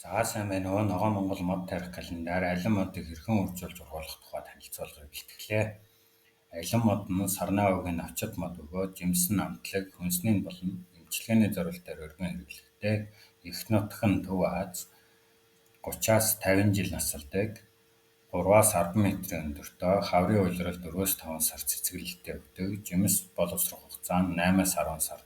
За сайн байна уу? Ногоон Монгол мод тарих календар алин модыг хэрхэн үржүүлж ургуулах тухай танилцуулгыг бэлтгэлээ. Алин мод нь сарнай өвгийн навчид мод бөгөөд жимсэн амтлаг, хүнсний болон эмчилгээний зорилтоор өргөн хэрэглэхдээ их нутг нь Төв Аз 30-аас 50 жил насалдаг 3-аас 10 метрийн өндөртөө хаврын улирал 4-өөс 5 сар цэцгэлэлттэй өгдөг. Жимс боловсрох хугацаа нь 8-аас 10 сар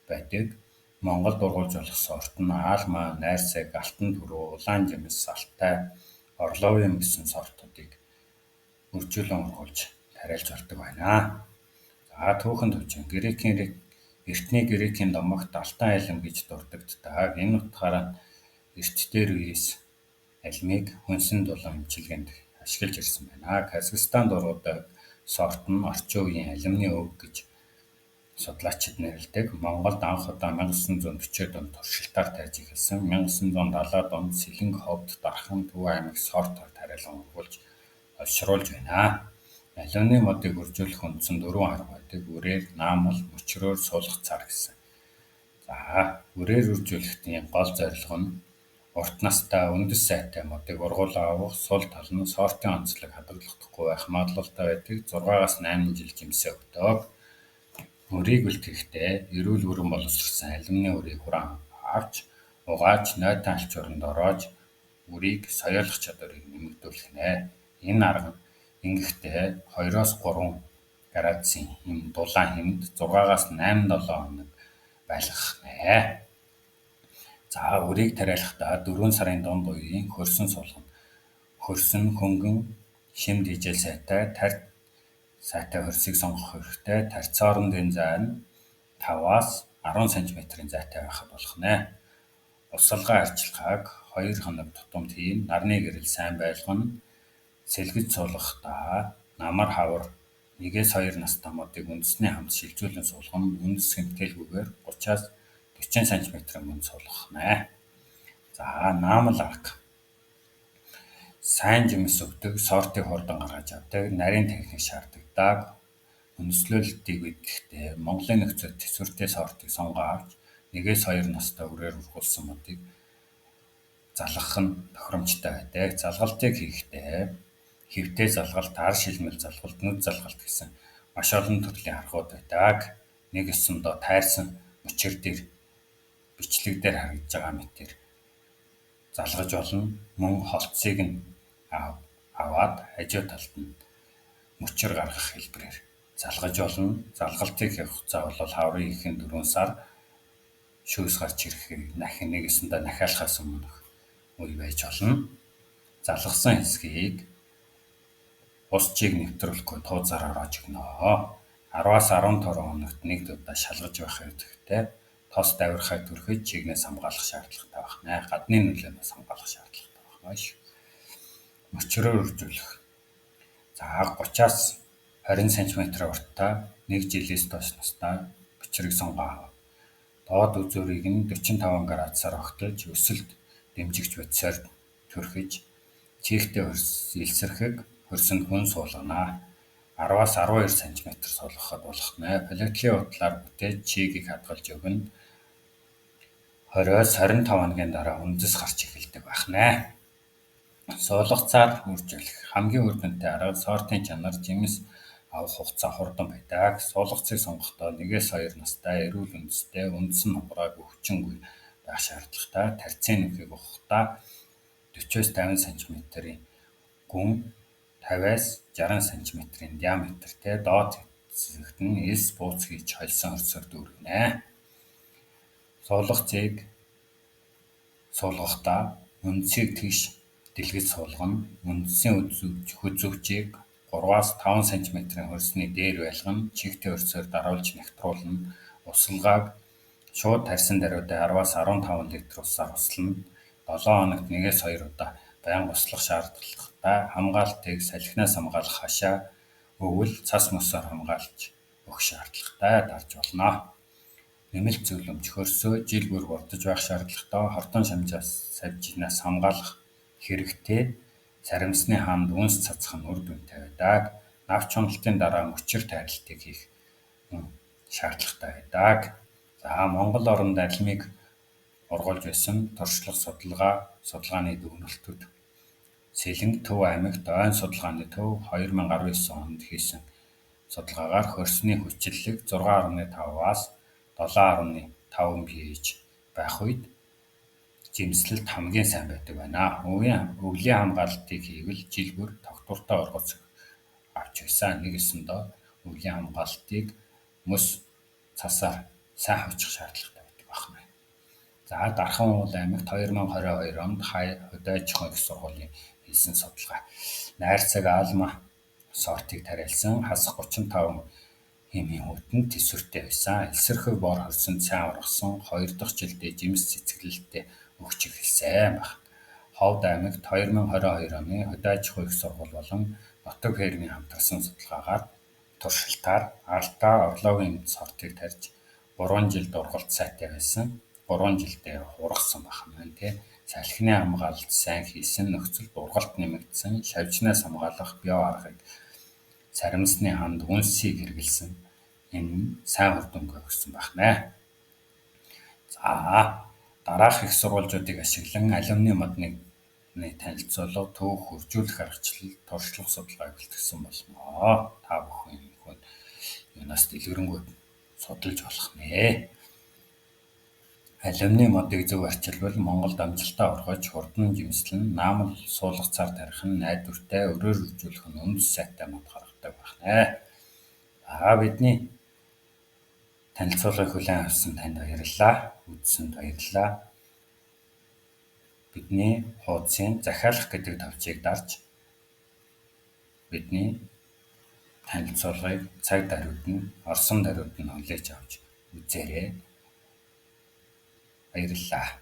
байдаг. Монголд ургуулж болох сорт нь Аалмаа, Найрсаг, Алтан түрүү, Улаан жимс, Алтай, Орловын гэсэн сортуудыг үржүүлэн ургуулж тариалж болдог байна. За түүхэнд хөгжим Эртний Грекийн домогт Алтан алим гэж дурддагддаг. Энэ утгаараа эрт дээр үеэс алимыг хүнсэн дулаан эмчилгээнд ашиглаж ирсэн байна. Казахстанд ургадаг сорт нь орчин үеийн алимны өв гэж судлаачид нэрлэдэг. Монголд анх удаа 1940-ад онд туршилтаар тарж эхэлсэн. 1970-ад онд Сэлэнг, Ховд, Дархан, Төв аймаг сортоор тариалан ургуулж олшруулж байна. Алюминий модыг үржүүлэх үндсэн 4 арга байдаг. Үрээр, наамал, мөчрөөр, суулгах цар гэсэн. За үрээр үржүүлэхдийн гол зорилго нь урт настай, үндэс сайтай модыг ургуулан авах, сул тал нь сортын онцлог хадгалагдахгүй байх магадлалтай байдаг. 6-аас 8 жил жимсээ өгдөг. Үрийг үлдэхдээ эрүүл бүрэн боловсрсон алюминий үрийг хураан авч угааж нойтон алчууранд ороож үрийг соёолох чадварыг нэмэгдүүлэх нэ. Энэ арга ингэхдээ 2-оос 3 градусын дулаан хэмд 6-аас 8-7 хоног байлгах нэ. За үрийг тариалахдаа 4 сарын дунд үеийн хөрсөн суулгана. Хөрсөн, хөнгөн, шимд хижээл сайтай хөрсийг сонгох хэрэгтэй. Тарцаорындын зай нь 5-аас 10 см-ийн зайтай байхад болох нэ. Усалгаа арчилгааг 2 хоног тутамд хийн. Нарны гэрэл сайн байлгана. Сэлгэж суулгахдаа намар хавар 1-2 настай модыг үндэсний хамт шилжүүлэн суулгана. Үндэс хэмтээлгүйгээр 30-аас 40 см мөн суулгах нэ. За наамал арга. Сайн жимс өгдөг, сортыг хурдан гаргаж авдаг, нарийн техник шаарддаг. Үндэслүүлэлтийг бидлэхдээ Монголын нөхцөлд тэсвэртэй сортыг сонгоо авч 1-2 настай үрээр ургуулсан модыг залгах нь тохиромжтой байдаг. Залгалтыг хийхдээ хэвтэй залгалт, ар шилмэл залгалт, нүд залгалт гэсэн маш олон төрлийн аргууд байдаг. Нэг ёсондоо тайрсан мөчир дээр бичлэг дээр харагдж байгаа мэтээр залгаж болно. Мөн холцыг нь аваад хажуу талд нь мөчир гаргах хэлбэрээр залгаж болно. Залгалтыг хийх хугацаа бол хаврын ихэн 4 сар шүүс гарч ирэхээр нэг ёсондоо нахиалахаас өмнөх үе байж болно. Залгасан хэсгийг ус чийг нэвтрүүлэхгүй тууцаар ороож өгнө. 10-аас 15 хоногт нэг удаа шалгаж байх хэрэгтэй. Тос давирахыг түрхэж чигнээс хамгаалах шаардлагатай байна. Гадны нөлөөнөөс хамгаалах шаардлагатай байна шүү. Мөчрөөр үржүүлэх. За 30-аас 20 см урттай 1 жилээс доош настай мөчрийг сонгоо авах. Доод үзүүрийг нь 45 градусаар огтолж өсөлт дэмжигч бодисоор түрхэж чихтэй илсэрхэг хөрсөнд хүн суулгана. 10-аас 12 см суулгахад болох нэ. Полиэтилений утлаар бүтээж чигийг хадгалж өгнө. 20-аас 25 хоногийн дараа үндэс гарч эхэлдэг байх нэ. Суулгацаар үржүүлэх. Хамгийн үр дүнтэй арга сортын чанар, жимс авах хугацаа хурдан байдаг. Суулгацыг сонгохдоо 1-2 настай эрүүл үндэстэй, үндэс нь хугаагүй хүчингүй байх шаардлагатай. Тарцын нүхийг ухахдаа 40-50 см-ийн гүн 50-аас 60 см-ийн диаметртэй доод хэсэгт нь элс бууц хийж холсон хөрсөөр дүүргэнэ. Суулгацыг суулгахдаа үндсийг тэгш дэлгэж суулгана. Үндсийн хүзүүчийг 3-аас 5 см-ийн хөрсний дээр байлгана. Чихтэй хөрсөөр даруулж нягтруулна. Усалгааг шууд тарьсан даруйдаа 10-аас 15 литр усаар услана. 7 хоногт 1-2 удаа байнга услах шаардлагатай. Хамгаалтыг салхинаас хамгаалах хашаа, өвөл, цас мөсөөр хамгаалж өгөх шаардлагатай дарж болно. Нэмэлт зөвлөмж хөрсөө жил бүр бурдаж байх шаардлагатай. Хортон савжнаас хамгаалах хэрэгтэй. Сарамсны хаанд үнс цацах нь үр дүнтэй байдаг. Навч уналтын дараа мөчир тайралтыг хийх шаардлагатай байдаг. За Монгол оронд алимыг ургуулж байсан туршлага судалгааны дүгнэлтүүд. Сэлэнг Төв аймагт ойн судалгааны төв 2019 онд хийсэн судалгаагаар хөрсний хүчлэлэг 6.5-аас 7.5 pH байх үед жимслэлт хамгийн сайн байдаг байна. Өвлийн хамгаалалтыг хийвэл жил бүр тогтвортой ургац авч байсан. Нэгэсэндээ өвлийн хамгаалалтыг мөс цасаар сайн хуучих шаардлагатай байдаг байна. За Дархан уул аймагт 2022 онд хөдөө аж ахуйн их сургуулийн хийсэн судалгаа. Найрцаг Алма сортыг тариалсан хасах 35 хэмийн хүйтэн тэсвэртэй байсан. Элсэрхэг бор хорсонд сайн ургасан 2 дахь жилдээ жимс цэцгэлэлттэй өгч эхэлсэн байна. Ховд аймагт 2022 оны хөдөө аж ахуйн их сургууль болон нутаг фермийн хамтарсан судалгаагаар туршилтаар алдаа орлоогийн сортыг тарьж 3 жилд ургалт сайтай байсан. 3 жилдээ ургасан байна. Салхины хамгаалалт сайн хийсэн нөхцөлд ургалт нэмэгдсэн, шавжнаас хамгаалах био аргыг сарамсны ханд үнсийг хэрэглэсэн. Энэ нь сайн үр дүнгээ өгсөн байна. За дараах их сурвалжуудыг ашиглан алюминий модны танилцуулга, түүх, хөгжүүлэх аргачлал, туршлага судалгааг бэлтгэсэн болно. Та бүхэн юунаас дэлгэрэнгүй судалж болох нэ. Алюминий модыг зөв арчилбал Монголд амжилтаа ургаж, хурдан жимслэн, наамал суулгацаар тарих нь найдвартай, өрөөр үржүүлэх нь үндэс сайтай мод гаргадаг байна. Бидний танилцуулгыг хүлээн авсан танд баярлалаа. Үзсэнд баярлалаа. Бидний хуудсын захиалах гэдэг товчийг дарж бидний танилцуулгыг цаг даруйд нь, орсон даруйд нь хүлээж авч үзээрэй. Баярлалаа.